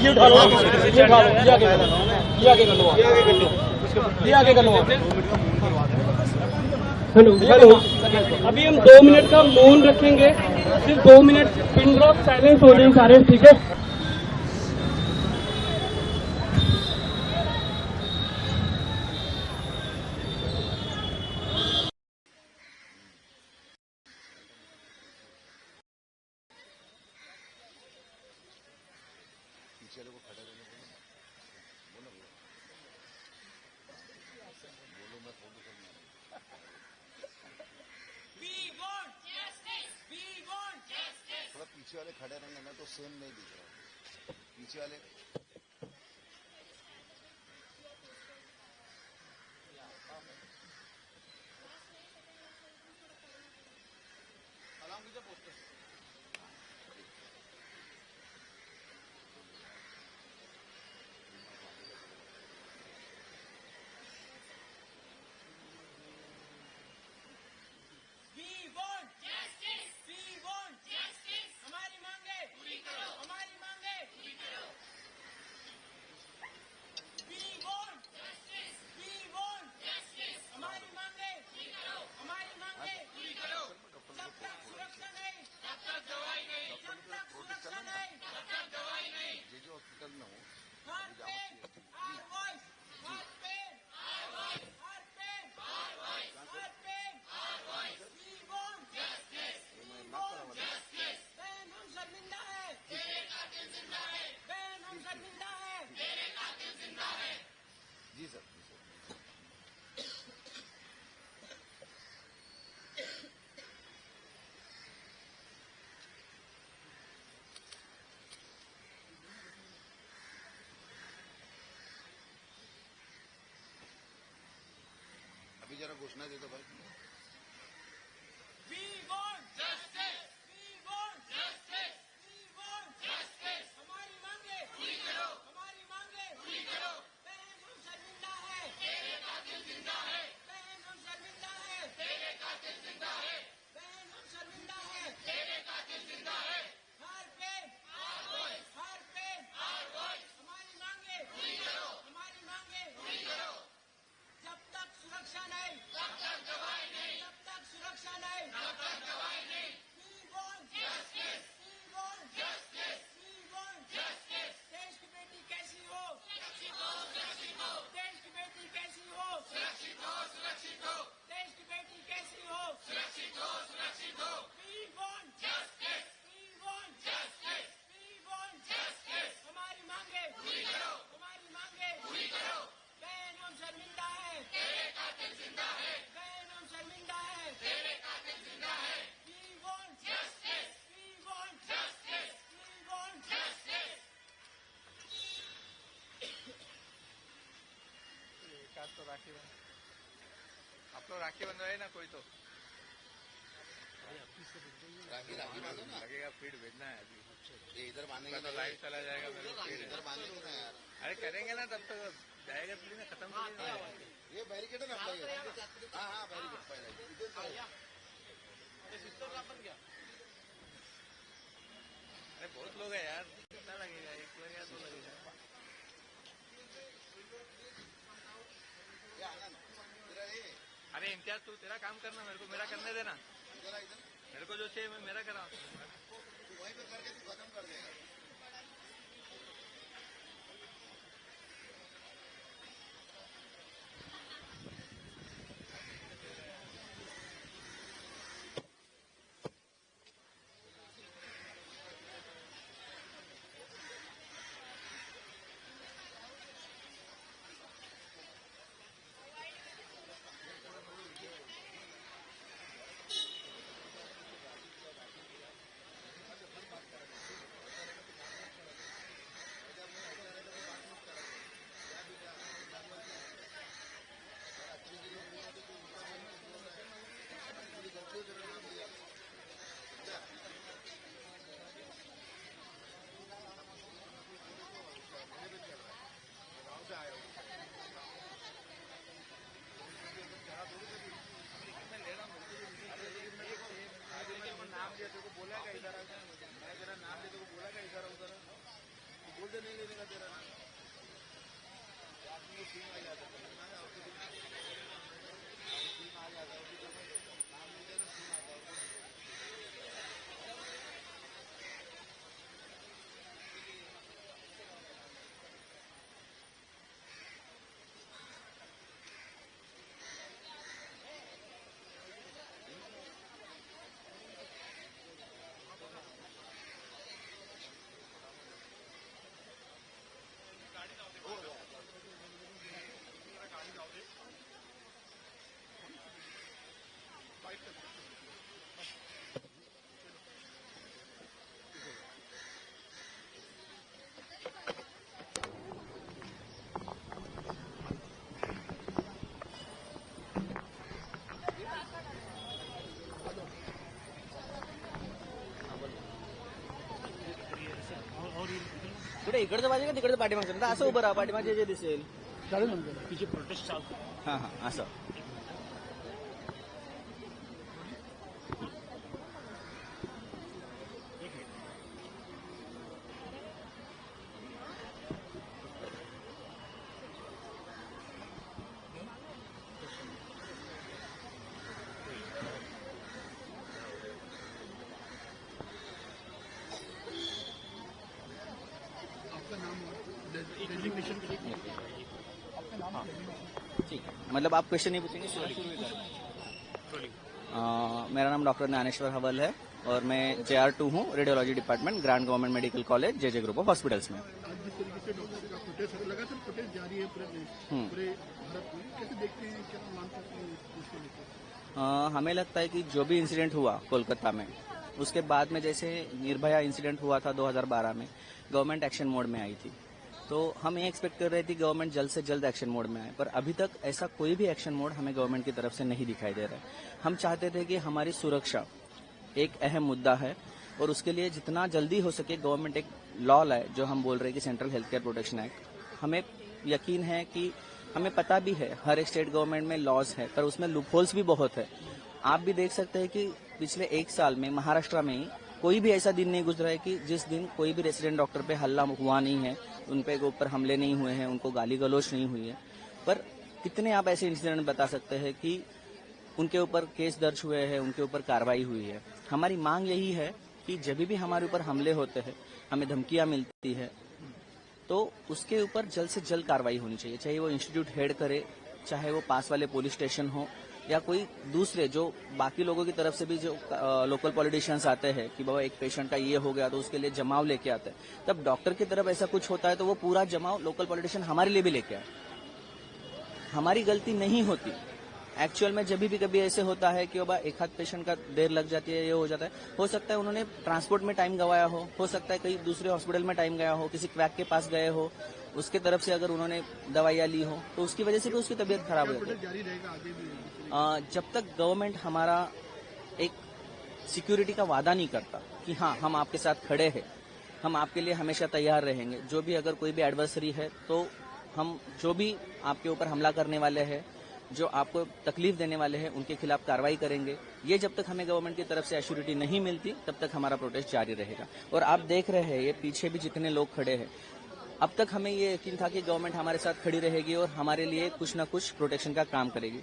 ये उठा लो, ये उठा लो, ये आगे कर लो, ये आगे कर लो, ये आगे कर लो। हेलो हेलो, अभी हम 2 मिनट का मौन रखेंगे, सिर्फ 2 मिनट पिन ड्रॉप साइलेंस हो जाए सारे, ठीक है? पीछे वाले खड़े रहेंगे ना तो सेम नहीं दिख रहा, पीछे वाले जी सर। अभी जरा घोषणा दे दो भाई। तो राखी आप लोग राखी बंधवाए ना कोई तो राखी राखी बांधो ना, लगेगा फीड भेजना है अभी। ये इधर बांधेंगे तो लाइव चला जाएगा मेरे फीड इधर बांधेंगे ना यार। अरे करेंगे ना तब तो जाएगा थोड़ी ना, खत्म थोड़ी ना। ये बैरिकेड है ना अपना, हाँ हाँ बैरिकेड पहले अरे बहुत लोग है यार, कितना लगेगा, 1 लगेगा 2 लगेगा। अरे इम्तियाज तू तेरा काम करना, मेरे को मेरा करने देना, मेरे को जो चाहिए मैं मेरा करा, वहीं पे करके तू खत्म कर देगा। इकडचं पाहिजे का तिकडचं पाठीमागचं तर असं उभं राहा पाठीमागचे जे दिसेल चालेल म्हणजे तिची प्रोटेस्ट चालू हां हां असं ठीक है मतलब आप क्वेश्चन नहीं पूछेंगे मेरा नाम डॉक्टर ज्ञानेश्वर हवल है और मैं JR2 हूँ radiology department grant government medical college JJ group of hospitals में। आज जिस तरीके से डॉक्टर का प्रोटेस्ट लगातार प्रोटेस्ट जारी है पूरे भारत में, कैसे देखते हैं, क्या मानते हैं इसको लेकर? हमें लगता है कि जो भी इंसिडेंट हुआ कोलकाता में उसके बाद में जैसे निर्भया इंसिडेंट हुआ था 2012 में गवर्नमेंट एक्शन मोड में आई थी तो हम ये एक्सपेक्ट कर रहे थे गवर्नमेंट जल्द से जल्द एक्शन मोड में आए पर अभी तक ऐसा कोई भी एक्शन मोड हमें गवर्नमेंट की तरफ से नहीं दिखाई दे रहा है। हम चाहते थे कि हमारी सुरक्षा एक अहम मुद्दा है और उसके लिए जितना जल्दी हो सके गवर्नमेंट एक लॉ लाए जो हम बोल रहे हैं कि central health care protection act. हमें यकीन है कि हमें पता भी है हर एक स्टेट गवर्नमेंट में लॉज है पर उसमें लूपहोल्स भी बहुत है। आप भी देख सकते हैं कि पिछले एक साल में महाराष्ट्र में ही कोई भी ऐसा दिन नहीं गुजरा है कि जिस दिन कोई भी रेसिडेंट डॉक्टर पे हल्ला हुआ नहीं है, उन पे ऊपर हमले नहीं हुए हैं, उनको गाली गलौज नहीं हुई है। पर कितने आप ऐसे इंसिडेंट बता सकते हैं कि उनके ऊपर केस दर्ज हुए हैं, उनके ऊपर कार्रवाई हुई है। हमारी मांग यही है कि जब भी हमारे ऊपर हमले होते हैं, हमें धमकियां मिलती है तो उसके ऊपर जल्द से जल्द कार्रवाई होनी चाहिए, चाहे वो इंस्टीट्यूट हेड करे, चाहे वो पास वाले पुलिस स्टेशन हो या कोई दूसरे जो बाकी लोगों की तरफ से भी जो लोकल पॉलिटिशियंस आते हैं कि बाबा एक पेशेंट का ये हो गया तो उसके लिए जमाव लेके आते हैं। तब डॉक्टर की तरफ ऐसा कुछ होता है तो वो पूरा जमाव लोकल पॉलिटिशियन हमारे लिए भी लेके आए। हमारी गलती नहीं होती। एक्चुअल में जब भी कभी ऐसे होता है कि बाबा एक हाथ पेशेंट का देर लग जाती है, ये हो जाता है, हो सकता है उन्होंने ट्रांसपोर्ट में टाइम गवाया हो सकता है कहीं दूसरे हॉस्पिटल में टाइम गया हो, किसी क्वैक के पास गए हो, उसके तरफ से अगर उन्होंने दवाइयां ली हो तो उसकी वजह से भी उसकी तबीयत खराब हो जाती है। जारी रहेगा आगे भी? जब तक गवर्नमेंट हमारा एक सिक्योरिटी का वादा नहीं करता कि हाँ हम आपके साथ खड़े हैं, हम आपके लिए हमेशा तैयार रहेंगे, जो भी अगर कोई भी एडवर्सरी है तो हम जो भी आपके ऊपर हमला करने वाले हैं, जो आपको तकलीफ देने वाले हैं, उनके खिलाफ कार्रवाई करेंगे। ये जब तक हमें गवर्नमेंट की तरफ से एश्योरिटी नहीं मिलती तब तक हमारा प्रोटेस्ट जारी रहेगा। और आप देख रहे हैं ये पीछे भी जितने लोग खड़े हैं, अब तक हमें ये यकीन था कि गवर्नमेंट हमारे साथ खड़ी रहेगी और हमारे लिए कुछ ना कुछ प्रोटेक्शन का काम करेगी।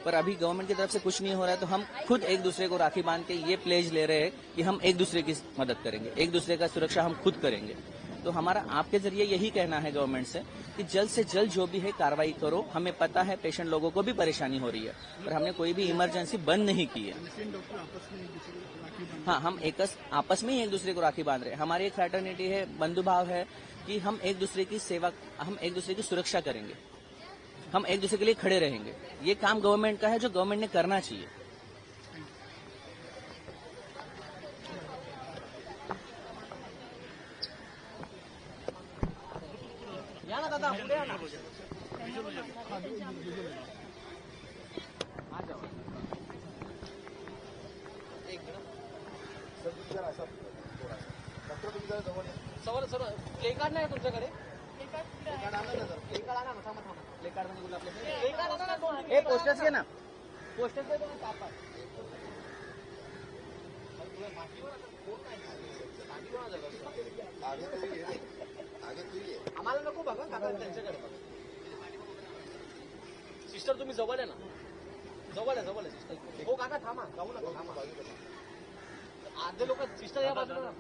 पर अभी गवर्नमेंट की तरफ से कुछ नहीं हो रहा है तो हम खुद एक दूसरे को राखी बांध के ये प्लेज ले रहे हैं कि हम एक दूसरे की मदद करेंगे, एक दूसरे का सुरक्षा हम खुद करेंगे। तो हमारा आपके जरिए यही कहना है गवर्नमेंट से कि जल्द से जल्द जो भी है कार्रवाई करो। हमें पता है पेशेंट लोगों को भी परेशानी हो रही है पर हमने कोई भी इमरजेंसी बंद नहीं की है। डॉक्टर आपस में एक दूसरे को राखी बांधते हैं। हाँ, हम आपस में ही एक दूसरे को राखी बांध रहे हैं। हमारी एक फ्रैटर्निटी है, बंधुभाव है कि हम एक दूसरे की सेवा, हम एक दूसरे की सुरक्षा करेंगे, हम एक दूसरे के लिए खड़े रहेंगे। ये काम गवर्नमेंट का है जो गवर्नमेंट ने करना चाहिए। या ना दादा, पुढे या ना। सर प्ले कार्ड नाही तुमच्याकडे? प्ले कार्ड आणा ना, थांबा प्ले कार्ड म्हणजे आपले प्ले कार्ड आणा ना, हे पोस्टर्स घे ना, पोस्टर्स दे दोन 4-5 आम्हाला नको बघा काका, त्यांच्याकडे बघा। सिस्टर तुम्ही जवळ आहे ना, जवळ आहे सिस्टर। हो काका थांबा, जाऊ नका, थांबा। अर्धे लोक सिस्टर या बाजूला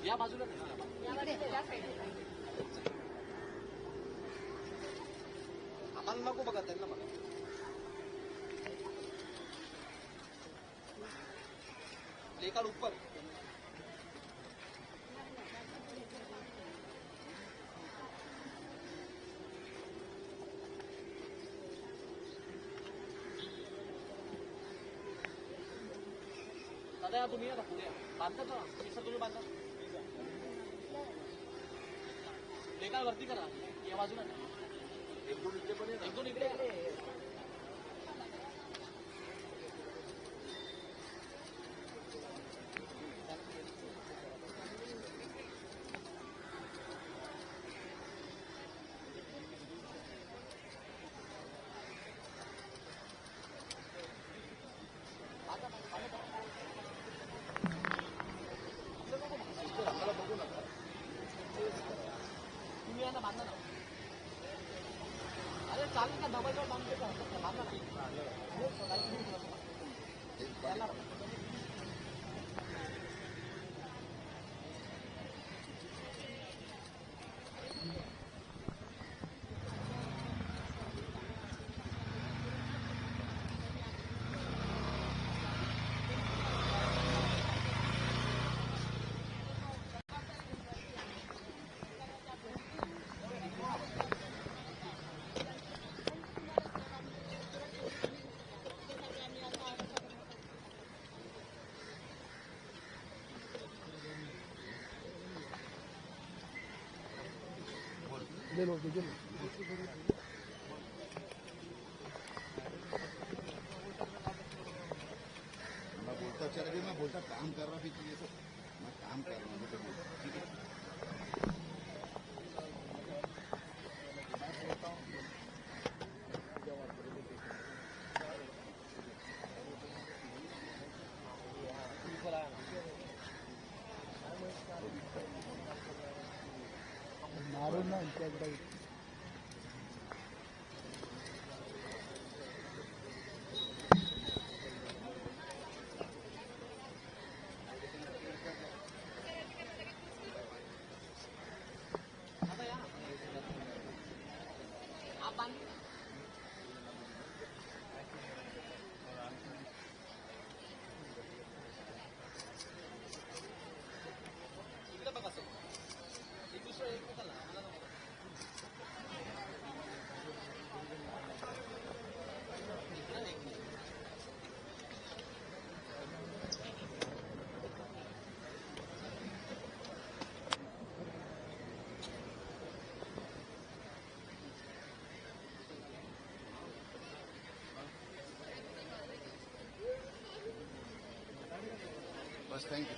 या बाजूला आम्हाला नको बघा, त्यांना बघा। प्ले कार्ड ऊपर दादा, तुम्ही या पुढे बांधता का? सर तुम्ही बांधा, प्ले कार्ड वरती करा, या बाजूला एक दोन इकडे मैं बोलता चला गया, मैं बोलता काम कर रहा भी चाहिए, तो मैं काम कर रहा हूँ, ठीक है। बस थैंक यू।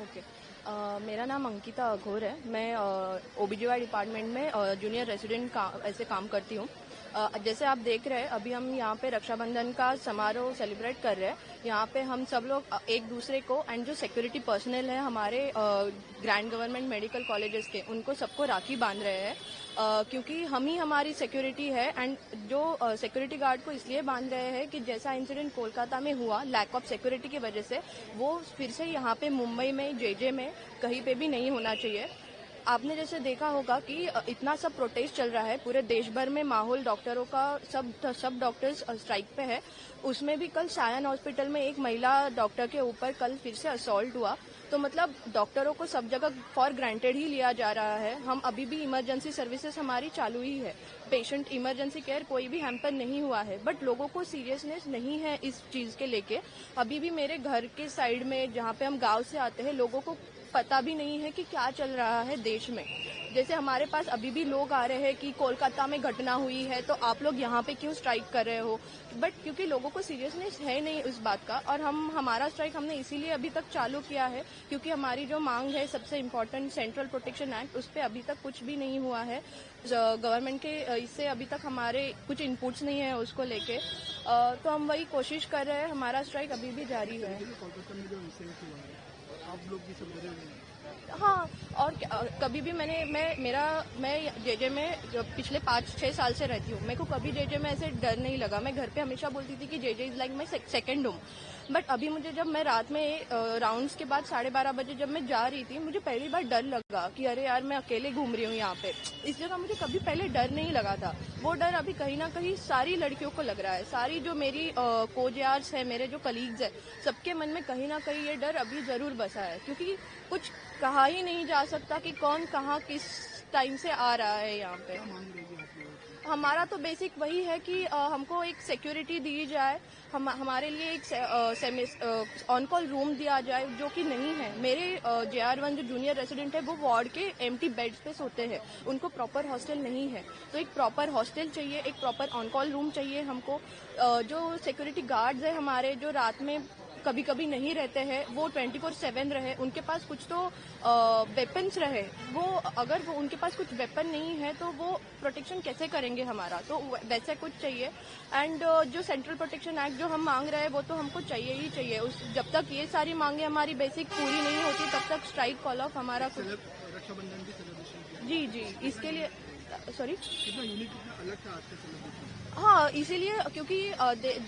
ओके मेरा नाम अंकिता अघोर है। मैं ओबीजीवाई डिपार्टमेंट में जूनियर रेसिडेंट ऐसे काम करती हूँ। जैसे आप देख रहे हैं अभी हम यहाँ पे रक्षाबंधन का समारोह सेलिब्रेट कर रहे हैं। यहाँ पे हम सब लोग एक दूसरे को एंड जो सिक्योरिटी पर्सनल है हमारे ग्रैंड गवर्नमेंट मेडिकल कॉलेजेस के, उनको सबको राखी बांध रहे हैं क्योंकि हम ही हमारी सिक्योरिटी है। एंड जो सिक्योरिटी गार्ड को इसलिए बांध रहे हैं कि जैसा इंसिडेंट कोलकाता में हुआ लैक ऑफ सिक्योरिटी की वजह से, वो फिर से यहाँ पे मुंबई में जेजे में कहीं पे भी नहीं होना चाहिए। आपने जैसे देखा होगा कि इतना सब प्रोटेस्ट चल रहा है पूरे देश भर में, माहौल डॉक्टरों का सब डॉक्टर्स स्ट्राइक पे है। उसमें भी कल सायन हॉस्पिटल में एक महिला डॉक्टर के ऊपर कल फिर से असॉल्ट हुआ। तो मतलब डॉक्टरों को सब जगह फॉर ग्रांटेड ही लिया जा रहा है। हम अभी भी इमरजेंसी सर्विसेज हमारी चालू ही है, पेशेंट इमरजेंसी केयर कोई भी हैम्पर नहीं हुआ है, बट लोगों को सीरियसनेस नहीं है इस चीज के लेके। अभी भी मेरे घर के साइड में जहाँ पे हम गाँव से आते हैं, लोगों को पता भी नहीं है कि क्या चल रहा है देश में। जैसे हमारे पास अभी भी लोग आ रहे हैं कि कोलकाता में घटना हुई है तो आप लोग यहाँ पे क्यों स्ट्राइक कर रहे हो, बट क्योंकि लोगों को सीरियसनेस है नहीं इस बात का। और हमारा स्ट्राइक हमने इसीलिए अभी तक चालू किया है क्योंकि हमारी जो मांग है सबसे इम्पोर्टेंट सेंट्रल प्रोटेक्शन एक्ट, उस पर अभी तक कुछ भी नहीं हुआ है गवर्नमेंट के। इससे अभी तक हमारे कुछ इनपुट्स नहीं है उसको लेके, तो हम वही कोशिश कर रहे हैं। हमारा स्ट्राइक अभी भी जारी है। कोलकाता में जो इंसिडेंट हुआ है, आप लोग भी सब बोले हुए। हाँ, और कभी भी मैं जेजे में पिछले 5-6 साल से रहती हूँ। मेरे को कभी जेजे में ऐसे डर नहीं लगा। मैं घर पे हमेशा बोलती थी कि JJ is like my second home. But अभी मुझे जब मैं रात में राउंड्स के बाद 12:30 बजे जब मैं जा रही थी, मुझे पहली बार डर लगा कि अरे यार मैं अकेले घूम रही हूँ यहाँ पे। इस जगह मुझे कभी पहले डर नहीं लगा था। वो डर अभी कहीं ना कहीं सारी लड़कियों को लग रहा है। सारी जो मेरी कोजयार्स है, मेरे जो कलीग्स है, सबके मन में कहीं ना कहीं ये डर अभी जरूर बसा है क्योंकि कुछ कहा ही नहीं जा सकता कि कौन कहाँ किस टाइम से आ रहा है यहाँ पे। क्या मांग रही है आप लोगों की? हमारा तो बेसिक वही है कि हमको एक सिक्योरिटी दी जाए, हमारे लिए एक ऑन कॉल रूम दिया जाए जो कि नहीं है। मेरे JR1 जो जूनियर रेसिडेंट है वो वार्ड के एम्प्टी बेड्स पे सोते हैं, उनको प्रॉपर हॉस्टल नहीं है। तो एक प्रॉपर हॉस्टल चाहिए, एक प्रॉपर ऑन कॉल रूम चाहिए हमको। जो सिक्योरिटी गार्ड्स है हमारे, जो रात में कभी कभी नहीं रहते हैं, वो 24/7 रहे, उनके पास कुछ तो वेपन्स रहे। वो अगर वो उनके पास कुछ वेपन नहीं है तो वो प्रोटेक्शन कैसे करेंगे हमारा, तो वैसे कुछ चाहिए। एंड जो सेंट्रल प्रोटेक्शन एक्ट जो हम मांग रहे हैं वो तो हमको चाहिए ही चाहिए। जब तक ये सारी मांगे हमारी बेसिक पूरी नहीं होती तब तक स्ट्राइक कॉल ऑफ हमारा कुछ। रक्षाबंधन की सेलिब्रेशन जी इसके लिए सॉरी कितना यूनिक, कितना अलग था आज का सेलिब्रेशन? हाँ, इसीलिए क्योंकि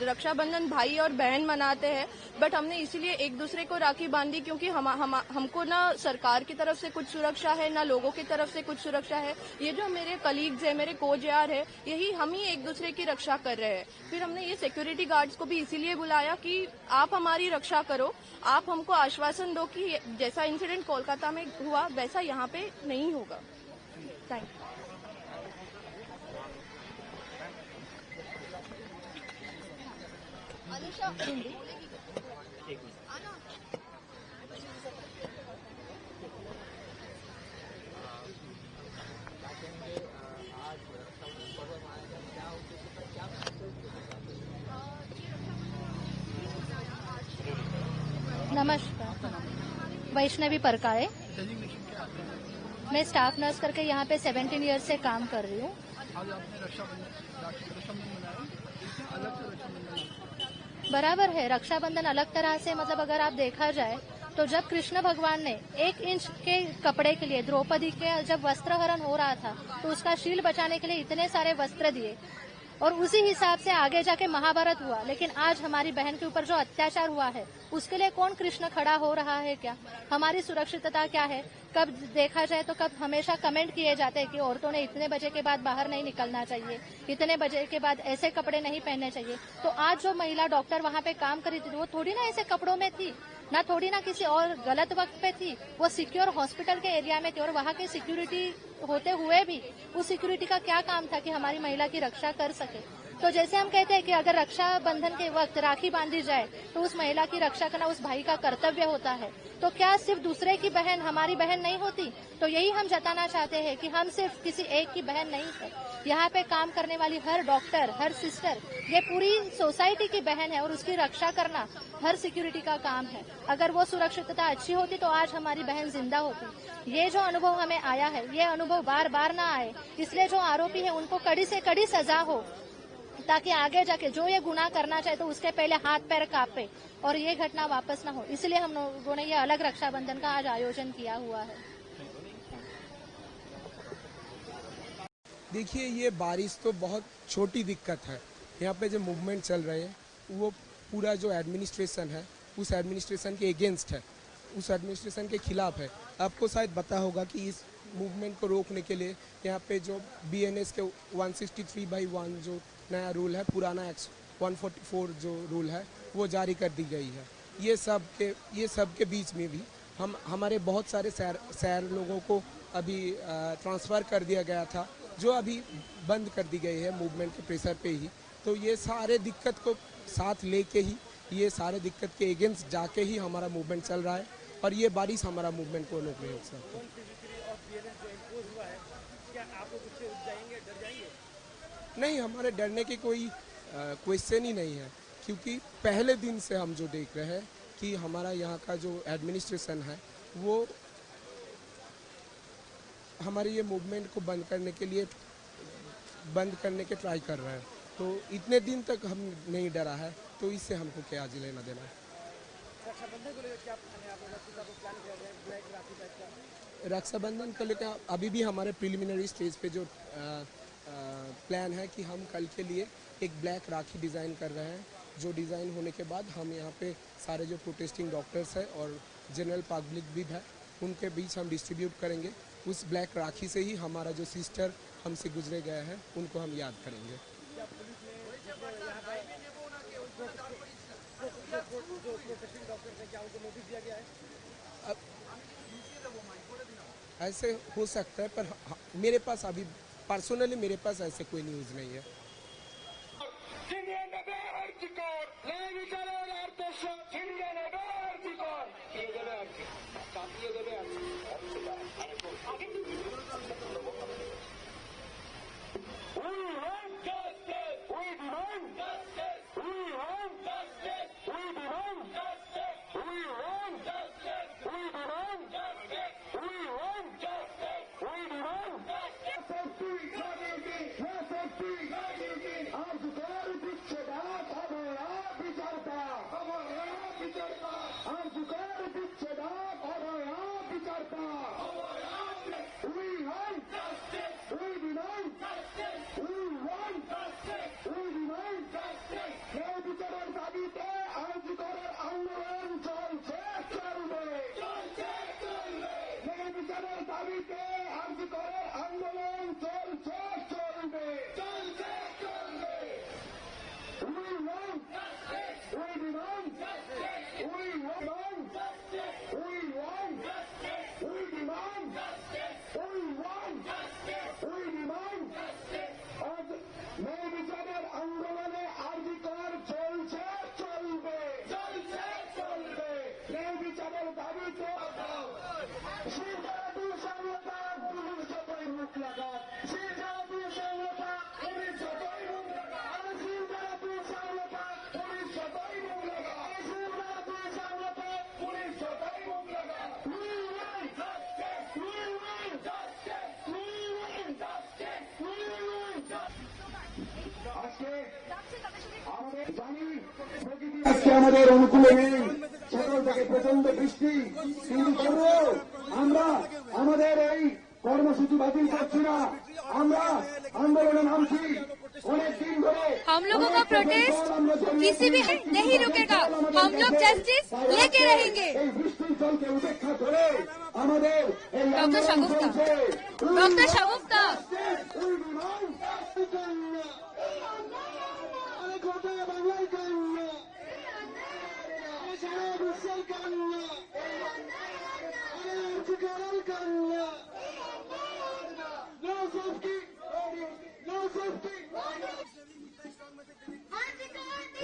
रक्षाबंधन भाई और बहन मनाते हैं, बट हमने इसीलिए एक दूसरे को राखी बांधी क्योंकि हमको ना सरकार की तरफ से कुछ सुरक्षा है, ना लोगों की तरफ से कुछ सुरक्षा है। ये जो मेरे कलीग्स है, मेरे को-JR है, यही हम ही एक दूसरे की रक्षा कर रहे हैं। फिर हमने ये सिक्योरिटी गार्ड्स को भी इसीलिए बुलाया कि आप हमारी रक्षा करो, आप हमको आश्वासन दो कि जैसा इंसिडेंट कोलकाता में हुआ वैसा यहाँ पे नहीं होगा। Thank you. नमस्कार, वैष्णवी परकाए। मैं स्टाफ नर्स करके यहाँ पे 17 ईयर्स से काम कर रही हूँ। आज आपने रक्षाबंधन मनाया, इतना अलग से रक्षाबंधन? बराबर है, रक्षाबंधन अलग तरह से, मतलब अगर आप देखा जाए तो जब कृष्ण भगवान ने 1 इंच के कपड़े के लिए द्रौपदी के जब वस्त्रहरण हो रहा था तो उसका शील बचाने के लिए इतने सारे वस्त्र दिए, और उसी हिसाब से आगे जाके महाभारत हुआ। लेकिन आज हमारी बहन के ऊपर जो अत्याचार हुआ है उसके लिए कौन कृष्ण खड़ा हो रहा है? क्या हमारी सुरक्षितता क्या है? कब देखा जाए तो कब हमेशा कमेंट किए जाते हैं कि औरतों ने इतने बजे के बाद बाहर नहीं निकलना चाहिए, इतने बजे के बाद ऐसे कपड़े नहीं पहनने चाहिए। तो आज जो महिला डॉक्टर वहाँ पे काम कर रही थी वो थोड़ी ना ऐसे कपड़ों में थी, ना थोड़ी ना किसी और गलत वक्त पे थी, वो सिक्योर हॉस्पिटल के एरिया में थी। और वहाँ की सिक्योरिटी होते हुए भी उस सिक्योरिटी का क्या काम था कि हमारी महिला की रक्षा कर सके? तो जैसे हम कहते हैं कि अगर रक्षाबंधन के वक्त राखी बांधी जाए तो उस महिला की रक्षा करना उस भाई का कर्तव्य होता है, तो क्या सिर्फ दूसरे की बहन हमारी बहन नहीं होती? तो यही हम जताना चाहते हैं कि हम सिर्फ किसी एक की बहन नहीं है। यहाँ पे काम करने वाली हर डॉक्टर, हर सिस्टर, ये पूरी सोसाइटी की बहन है और उसकी रक्षा करना हर सिक्योरिटी का काम है। अगर वो सुरक्षितता अच्छी होती तो आज हमारी बहन जिंदा होती। ये जो अनुभव हमें आया है ये अनुभव बार बार ना आए, इसलिए जो आरोपी है उनको कड़ी से कड़ी सजा हो, ताकि आगे जाके जो ये गुनाह करना चाहे तो उसके पहले हाथ पैर कांपे और ये घटना वापस ना हो। इसलिए हम लोगों ने ये अलग रक्षाबंधन का आज आयोजन किया हुआ है। देखिए, ये बारिश तो बहुत छोटी दिक्कत है। यहाँ पे जो मूवमेंट चल रहे हैं वो पूरा जो एडमिनिस्ट्रेशन है उस एडमिनिस्ट्रेशन के अगेंस्ट है, उस एडमिनिस्ट्रेशन के खिलाफ है। आपको शायद पता होगा कि इस मूवमेंट को रोकने के लिए यहाँ पे जो BNS के 163/1 जो नया रूल है, पुराना 144 जो रूल है वो जारी कर दी गई है। ये सब के बीच में भी हमारे बहुत सारे शहर लोगों को अभी ट्रांसफ़र कर दिया गया था, जो अभी बंद कर दी गई है मूवमेंट के प्रेशर पे ही। तो ये सारे दिक्कत को साथ लेके ही, ये सारे दिक्कत के अगेंस्ट जाके ही हमारा मूवमेंट चल रहा है, और ये बारिश हमारा मूवमेंट को रोक नहीं हो सकता। नहीं, हमारे डरने की कोई क्वेश्चन ही नहीं है, क्योंकि पहले दिन से हम जो देख रहे हैं कि हमारा यहाँ का जो एडमिनिस्ट्रेशन है वो हमारे ये मूवमेंट को बंद करने के ट्राई कर रहा है। तो इतने दिन तक हम नहीं डरा है, तो इससे हमको क्या आज लेना देना है। रक्षाबंधन को लेकर अभी भी हमारे प्रिलिमिनरी स्टेज पे जो प्लान है कि हम कल के लिए एक ब्लैक राखी डिज़ाइन कर रहे हैं, जो डिज़ाइन होने के बाद हम यहाँ पे सारे जो प्रोटेस्टिंग डॉक्टर्स हैं और जनरल पब्लिक भी है उनके बीच हम डिस्ट्रीब्यूट करेंगे। उस ब्लैक राखी से ही हमारा जो सिस्टर हमसे गुजरे गए हैं उनको हम याद करेंगे। अब ऐसे हो सकता है, पर मेरे पास अभी पर्सनली मेरे पास ऐसे कोई न्यूज़ नहीं है। আজকে আমাদের অনুকূলে নেই, সকাল থেকে প্রচন্ড বৃষ্টি, কিন্তু তবুও আমরা আমাদের এই কর্মসূচি বাতিল করছি না, আমরা আন্দোলনে নামছি। অনেক দিন ধরে हम लोगों का प्रोटेस्ट किसी भी हद नहीं रुकेगा, हम लोग जस्टिस लेके रहेंगे। এই বৃষ্টির জলকে উপেক্ষা করে আমাদের এই डॉक्टर शागुफ्ता, डॉक्टर शागुफ्ता,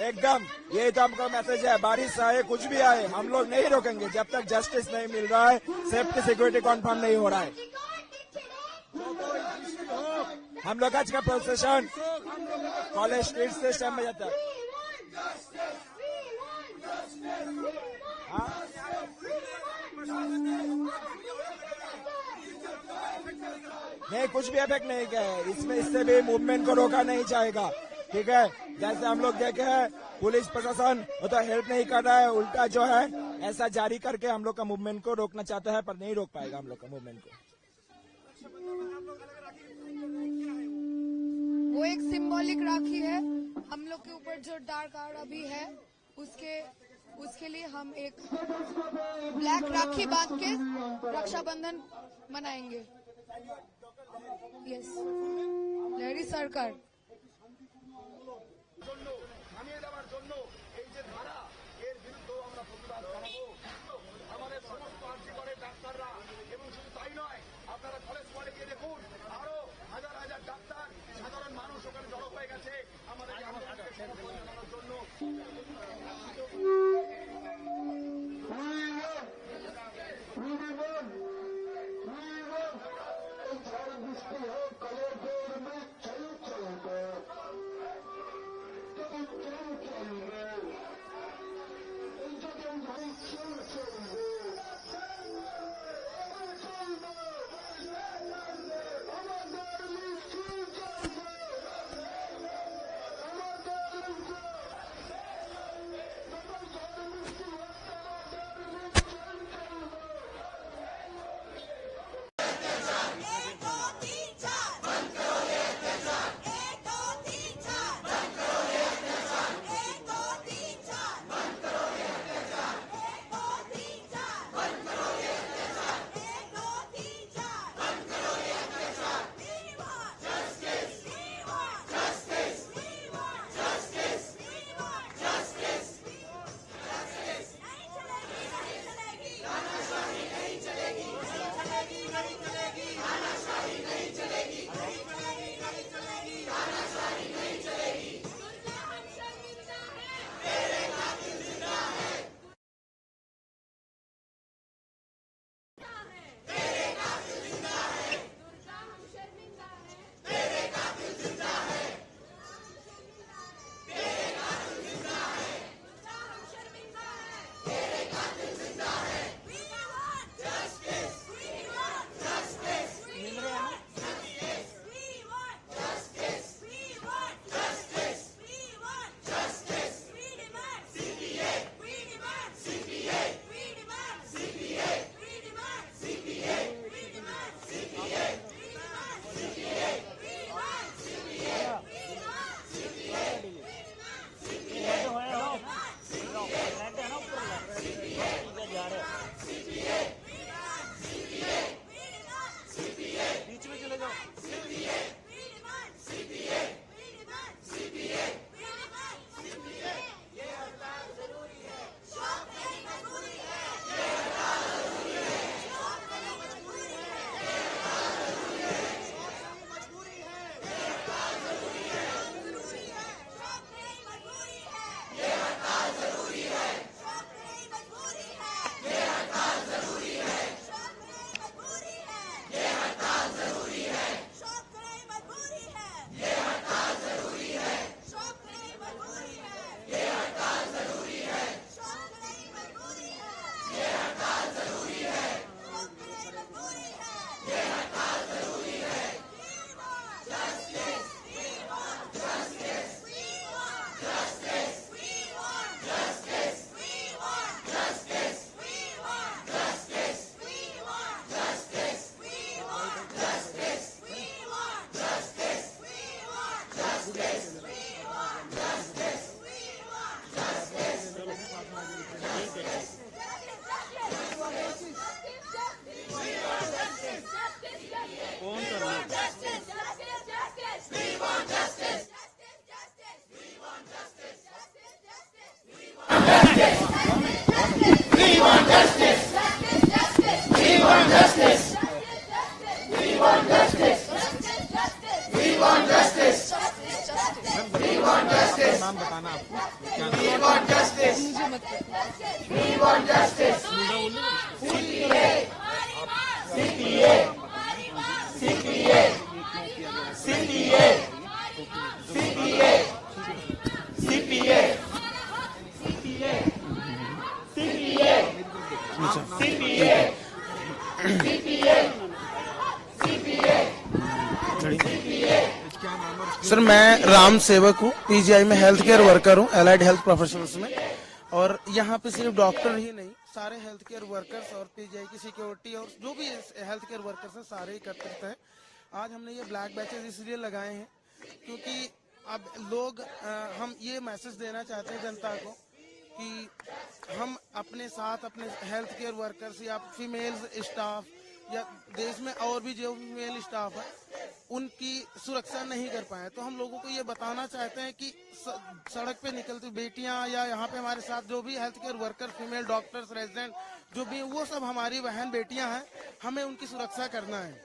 एकदम ये तो हमका मैसेज है, बारिश आए कुछ भी आए हम लोग नहीं रोकेंगे जब तक जस्टिस नहीं मिल रहा है, सेफ्टी सिक्योरिटी कन्फर्म नहीं हो रहा है। हम लोग आज का प्रोसेशन कॉलेज स्ट्रीट से शाम में जाता है। नहीं कुछ भी इफेक्ट नहीं किया है इसमें, इससे भी मूवमेंट को रोका नहीं जाएगा। ठीक है, जैसे हम लोग देखे हैं पुलिस प्रशासन वो तो हेल्प नहीं कर रहा है, उल्टा जो है ऐसा जारी करके हम लोग का मूवमेंट को रोकना चाहता है, पर नहीं रोक पाएगा हम लोग का मूवमेंट को। वो एक सिंबॉलिक राखी है, हम लोग के ऊपर जो डार्क आवर अभी है उसके लिए हम एक ब्लैक राखी बांध के रक्षाबंधन मनाएंगे। यस, লেডি সরকার থামিয়ে দেওয়ার জন্য এই যে ধারা, এর বিরুদ্ধেও আমরা প্রতিবাদ জানাবো। আমাদের সমস্ত আর্থিকরের ডাক্তাররা, এবং শুধু তাই নয়, আপনারা কলেজ ওয়ার্ডে গিয়ে দেখুন, আরো হাজার হাজার ডাক্তার, সাধারণ মানুষ ওখানে জড়ো হয়ে গেছে আমাদের জানানোর জন্য। ঝড় বৃষ্টি হোক, কলেজের মুখ চল চল नाम बताना आपको क्या मुझे मत सर मैं राम सेवक हूँ, पीजीआई में हेल्थ केयर वर्कर हूँ, एलाइड हेल्थ प्रोफेशनल्स में। और यहाँ पे सिर्फ डॉक्टर ही नहीं, सारे हेल्थ केयर वर्कर्स और पीजीआई की सिक्योरिटी और जो भी हेल्थ केयर वर्कर्स हैं सारे एकत्रित हैं। आज हमने ये ब्लैक बैचेस इसलिए लगाए हैं क्योंकि अब लोग हम ये मैसेज देना चाहते हैं जनता को कि हम अपने साथ अपने हेल्थ केयर वर्कर्स या फीमेल स्टाफ या देश में और भी जो फीमेल स्टाफ है उनकी सुरक्षा नहीं कर पाए। तो हम लोगों को ये बताना चाहते हैं कि सड़क पे निकलती बेटियां या यहाँ पे हमारे साथ जो भी health care worker, female doctors, resident जो भी वो सब हमारी बहन बेटियां हैं, हमें उनकी सुरक्षा करना है।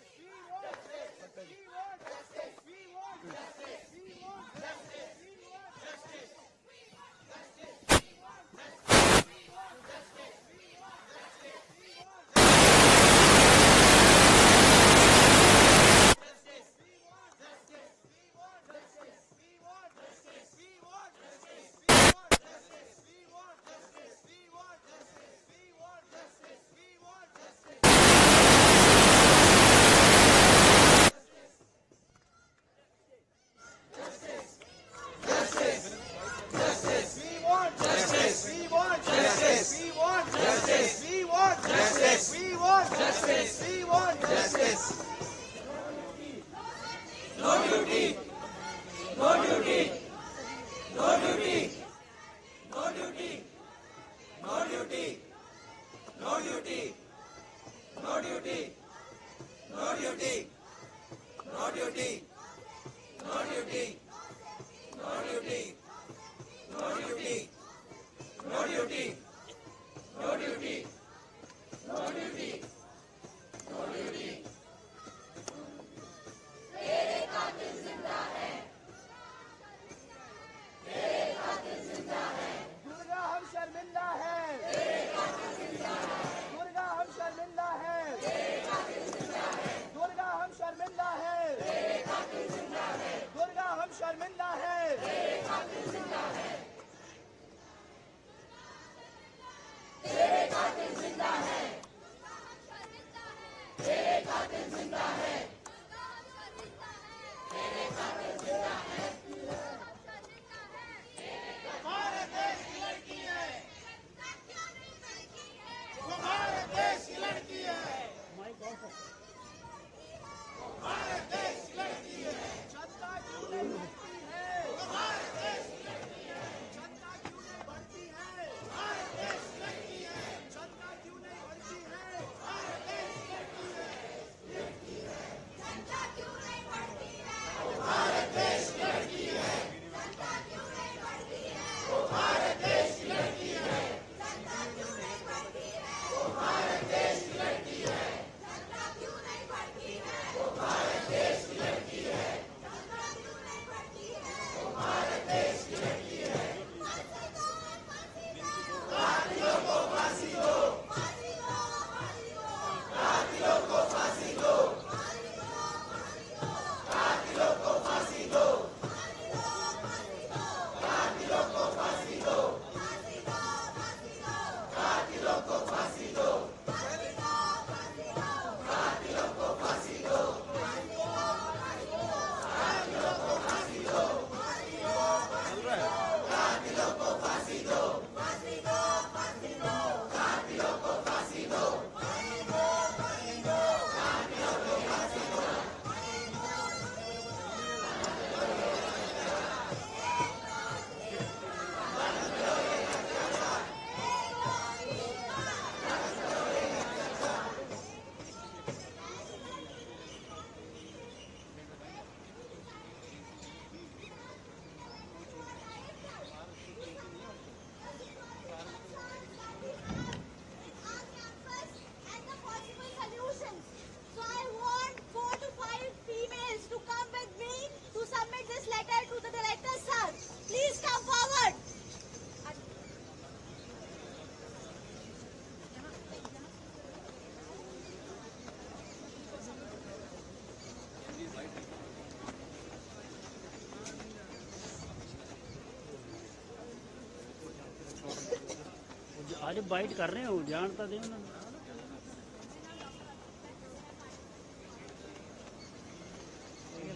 आज बाइट कर रहे हो जानता दे ना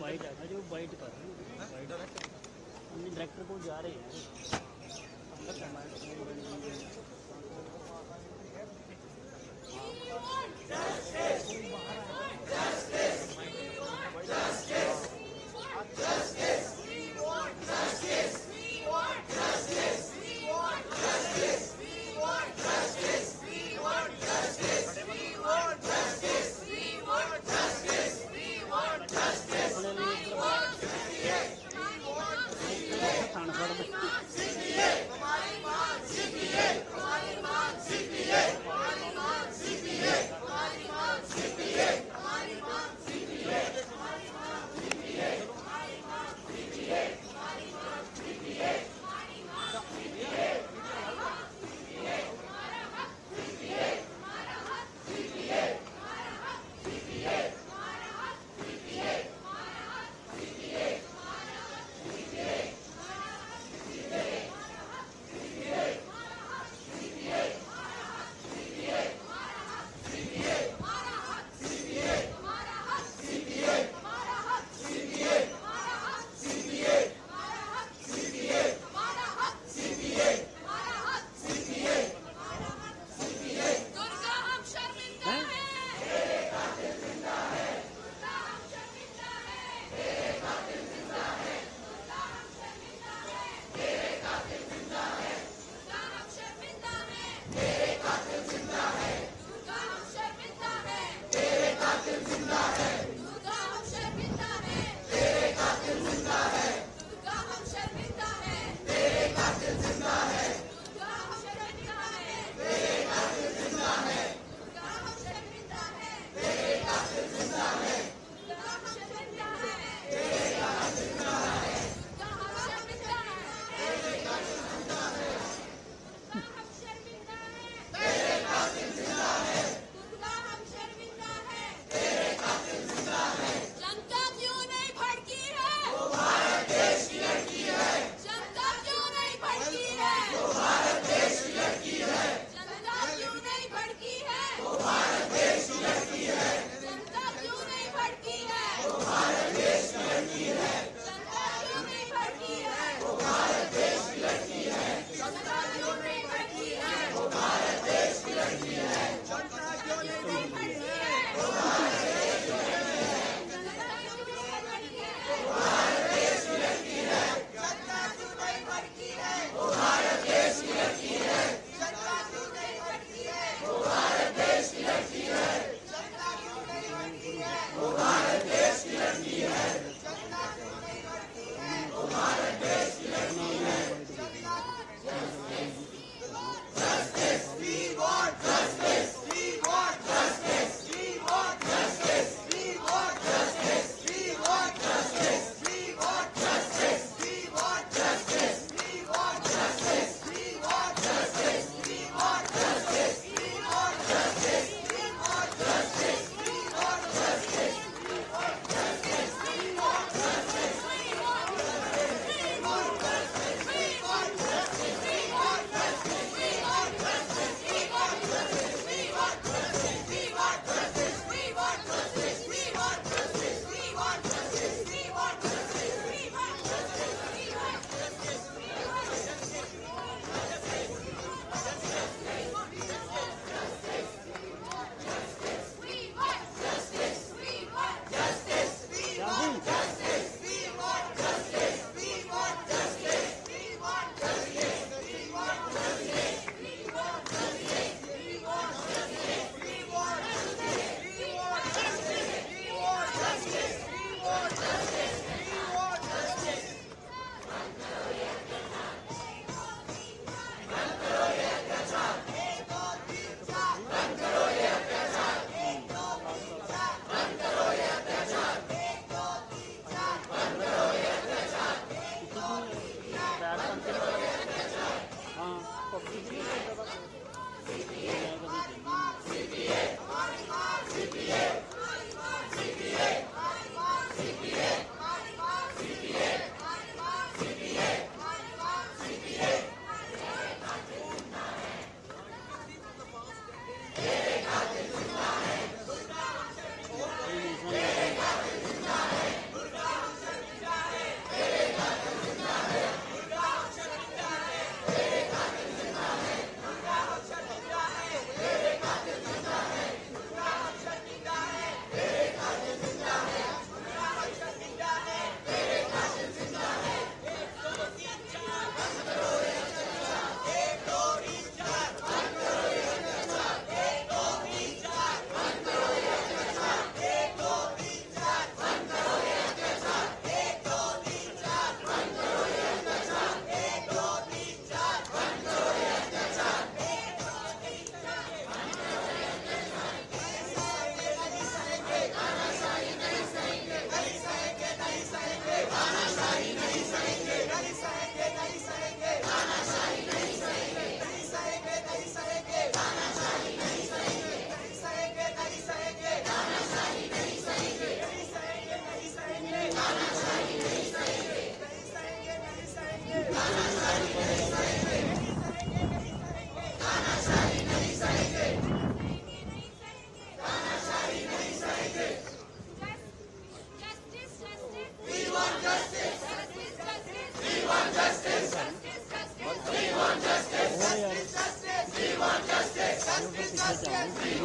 बाइट है जो बाइट कर रहे हैं डायरेक्टर को जा रहे हैं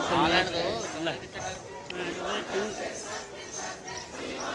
सुनिए